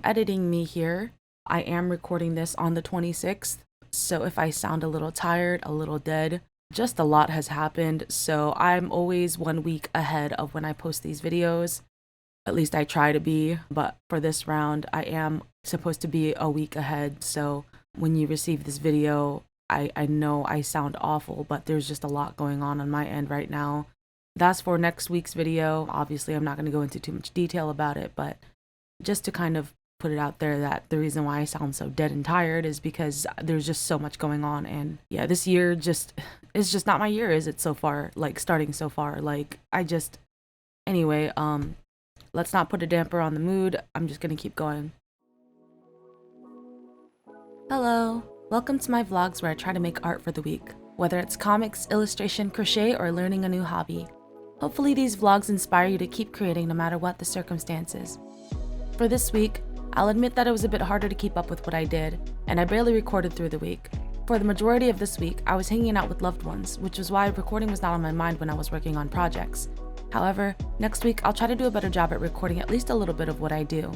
editing me here. I am recording this on the 26th, so if I sound a little tired, a little dead, just a lot has happened, so I'm always 1 week ahead of when I post these videos. At least I try to be, but for this round, I am supposed to be a week ahead, so when you receive this video, I know I sound awful, but there's just a lot going on my end right now. That's for next week's video. Obviously, I'm not going to go into too much detail about it, but just to kind of put it out there that the reason why I sound so dead and tired is because there's just so much going on. And yeah, this year is just not my year, is it, so far? Like, starting so far. Like, anyway, let's not put a damper on the mood. I'm just going to keep going. Hello. Welcome to my vlogs where I try to make art for the week, whether it's comics, illustration, crochet, or learning a new hobby. Hopefully these vlogs inspire you to keep creating no matter what the circumstances. For this week, I'll admit that it was a bit harder to keep up with what I did, and I barely recorded through the week. For the majority of this week, I was hanging out with loved ones, which is why recording was not on my mind when I was working on projects. However, next week I'll try to do a better job at recording at least a little bit of what I do.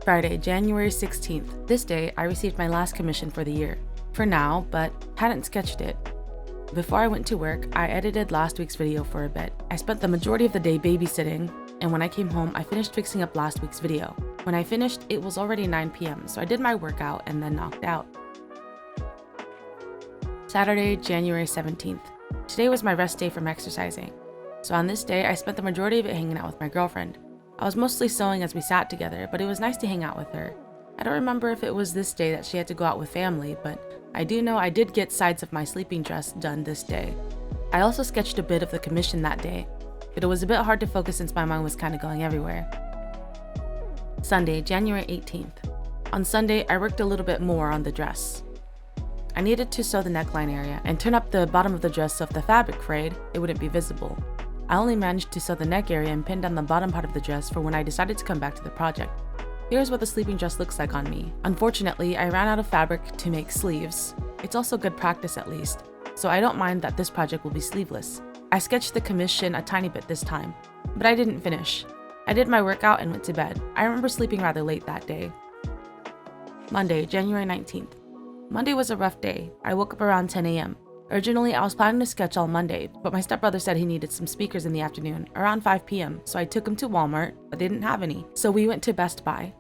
Friday, January 16th. This day, I received my last commission for the year. For now, but hadn't sketched it. Before I went to work, I edited last week's video for a bit. I spent the majority of the day babysitting, and when I came home, I finished fixing up last week's video. When I finished, it was already 9 p.m., so I did my workout and then knocked out. Saturday, January 17th. Today was my rest day from exercising. So on this day, I spent the majority of it hanging out with my girlfriend. I was mostly sewing as we sat together, but it was nice to hang out with her. I don't remember if it was this day that she had to go out with family, but I do know I did get sides of my sleeping dress done this day. I also sketched a bit of the commission that day, but it was a bit hard to focus since my mind was kind of going everywhere. Sunday, January 18th. On Sunday, I worked a little bit more on the dress. I needed to sew the neckline area and turn up the bottom of the dress so if the fabric frayed, it wouldn't be visible. I only managed to sew the neck area and pin down the bottom part of the dress for when I decided to come back to the project. Here's what the sleeping dress looks like on me. Unfortunately, I ran out of fabric to make sleeves. It's also good practice at least, so I don't mind that this project will be sleeveless. I sketched the commission a tiny bit this time, but I didn't finish. I did my workout and went to bed. I remember sleeping rather late that day. Monday, January 19th. Monday was a rough day. I woke up around 10 a.m. Originally, I was planning to sketch all Monday, but my stepbrother said he needed some speakers in the afternoon, around 5 p.m., so I took him to Walmart, but they didn't have any, so we went to Best Buy.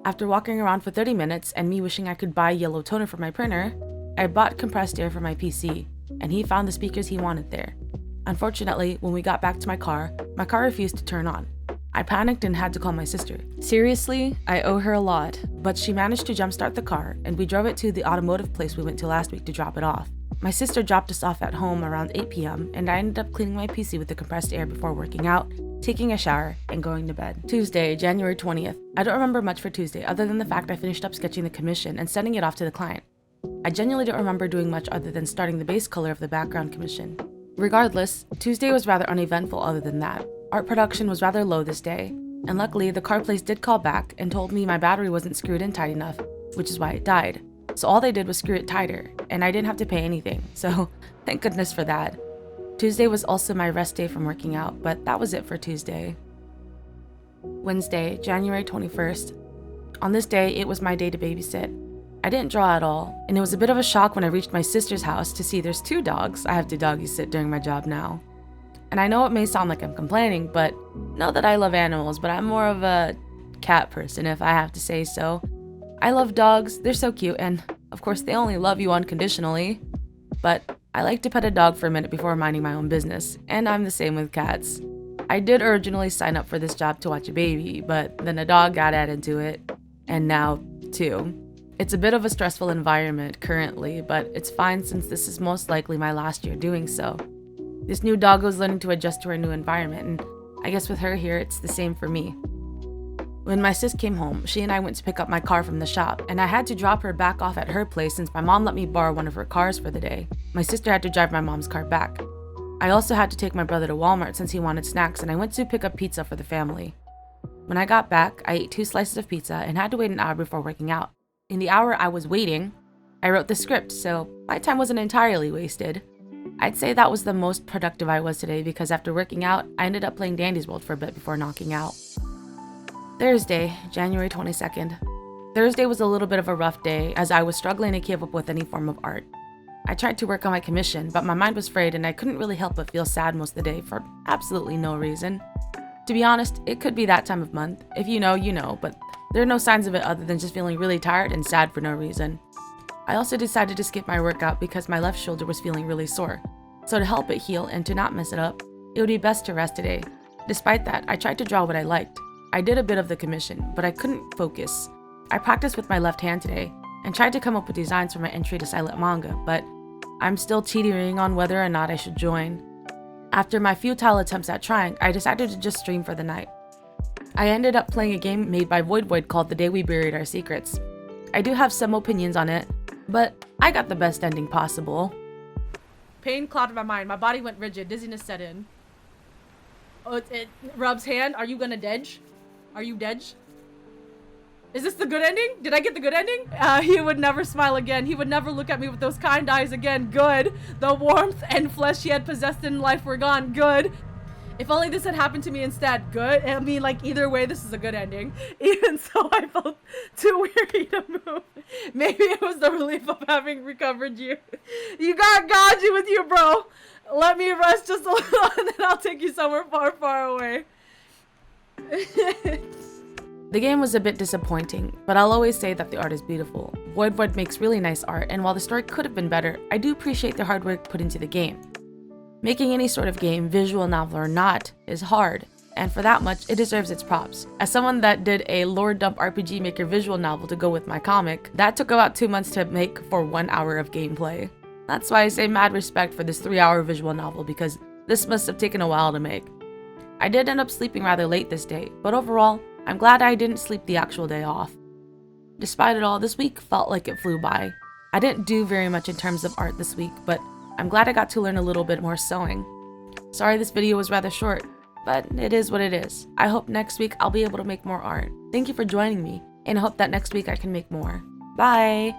After walking around for 30 minutes and me wishing I could buy yellow toner for my printer, I bought compressed air for my PC, and he found the speakers he wanted there. Unfortunately, when we got back to my car refused to turn on. I panicked and had to call my sister. Seriously, I owe her a lot, but she managed to jumpstart the car, and we drove it to the automotive place we went to last week to drop it off. My sister dropped us off at home around 8 p.m., and I ended up cleaning my PC with the compressed air before working out, taking a shower, and going to bed. Tuesday, January 20th. I don't remember much for Tuesday other than the fact I finished up sketching the commission and sending it off to the client. I genuinely don't remember doing much other than starting the base color of the background commission. Regardless, Tuesday was rather uneventful other than that. Art production was rather low this day, and luckily the car place did call back and told me my battery wasn't screwed in tight enough, which is why it died. So all they did was screw it tighter, and I didn't have to pay anything, so thank goodness for that. Tuesday was also my rest day from working out, but that was it for Tuesday. Wednesday, January 21st. On this day, it was my day to babysit. I didn't draw at all, and it was a bit of a shock when I reached my sister's house to see there's 2 dogs. I have to doggy sit during my job now. And I know it may sound like I'm complaining, but know that I love animals, but I'm more of a cat person if I have to say so. I love dogs, they're so cute, and of course they only love you unconditionally. But I like to pet a dog for a minute before minding my own business, and I'm the same with cats. I did originally sign up for this job to watch a baby, but then a dog got added to it, and now 2. It's a bit of a stressful environment currently, but it's fine since this is most likely my last year doing so. This new doggo is learning to adjust to her new environment, and I guess with her here, it's the same for me. When my sis came home, she and I went to pick up my car from the shop, and I had to drop her back off at her place since my mom let me borrow one of her cars for the day. My sister had to drive my mom's car back. I also had to take my brother to Walmart since he wanted snacks, and I went to pick up pizza for the family. When I got back, I ate 2 slices of pizza and had to wait an hour before working out. In the hour I was waiting, I wrote the script, so my time wasn't entirely wasted. I'd say that was the most productive I was today because after working out, I ended up playing Dandy's World for a bit before knocking out. Thursday, January 22nd. Thursday was a little bit of a rough day as I was struggling to keep up with any form of art. I tried to work on my commission, but my mind was frayed and I couldn't really help but feel sad most of the day for absolutely no reason. To be honest, it could be that time of month. If you know, you know, but there are no signs of it other than just feeling really tired and sad for no reason. I also decided to skip my workout because my left shoulder was feeling really sore. So to help it heal and to not mess it up, it would be best to rest today. Despite that, I tried to draw what I liked. I did a bit of the commission, but I couldn't focus. I practiced with my left hand today and tried to come up with designs for my entry to silent manga, but I'm still teetering on whether or not I should join. After my futile attempts at trying, I decided to just stream for the night. I ended up playing a game made by Void called The Day We Buried Our Secrets. I do have some opinions on it, but I got the best ending possible. Pain clouded my mind. My body went rigid. Dizziness set in. Oh, it rubs hand. Are you gonna dedge? Are you dedge? Is this the good ending? Did I get the good ending? He would never smile again. He would never look at me with those kind eyes again. Good. The warmth and flesh he had possessed in life were gone. Good. If only this had happened to me instead. Good. I mean, like, either way, this is a good ending. Even so, I felt too weary to move. Maybe it was the relief of having recovered you. You got Gaji with you, bro. Let me rest just a little and then I'll take you somewhere far, far away. The game was a bit disappointing, but I'll always say that the art is beautiful. Void makes really nice art, and while the story could have been better, I do appreciate the hard work put into the game. Making any sort of game, visual novel or not, is hard, and for that much, it deserves its props. As someone that did a lore dump RPG Maker visual novel to go with my comic, that took about 2 months to make for 1 hour of gameplay. That's why I say mad respect for this 3-hour visual novel, because this must have taken a while to make. I did end up sleeping rather late this day, but overall, I'm glad I didn't sleep the actual day off. Despite it all, this week felt like it flew by. I didn't do very much in terms of art this week, but I'm glad I got to learn a little bit more sewing. Sorry this video was rather short, but it is what it is. I hope next week I'll be able to make more art. Thank you for joining me, and I hope that next week I can make more. Bye!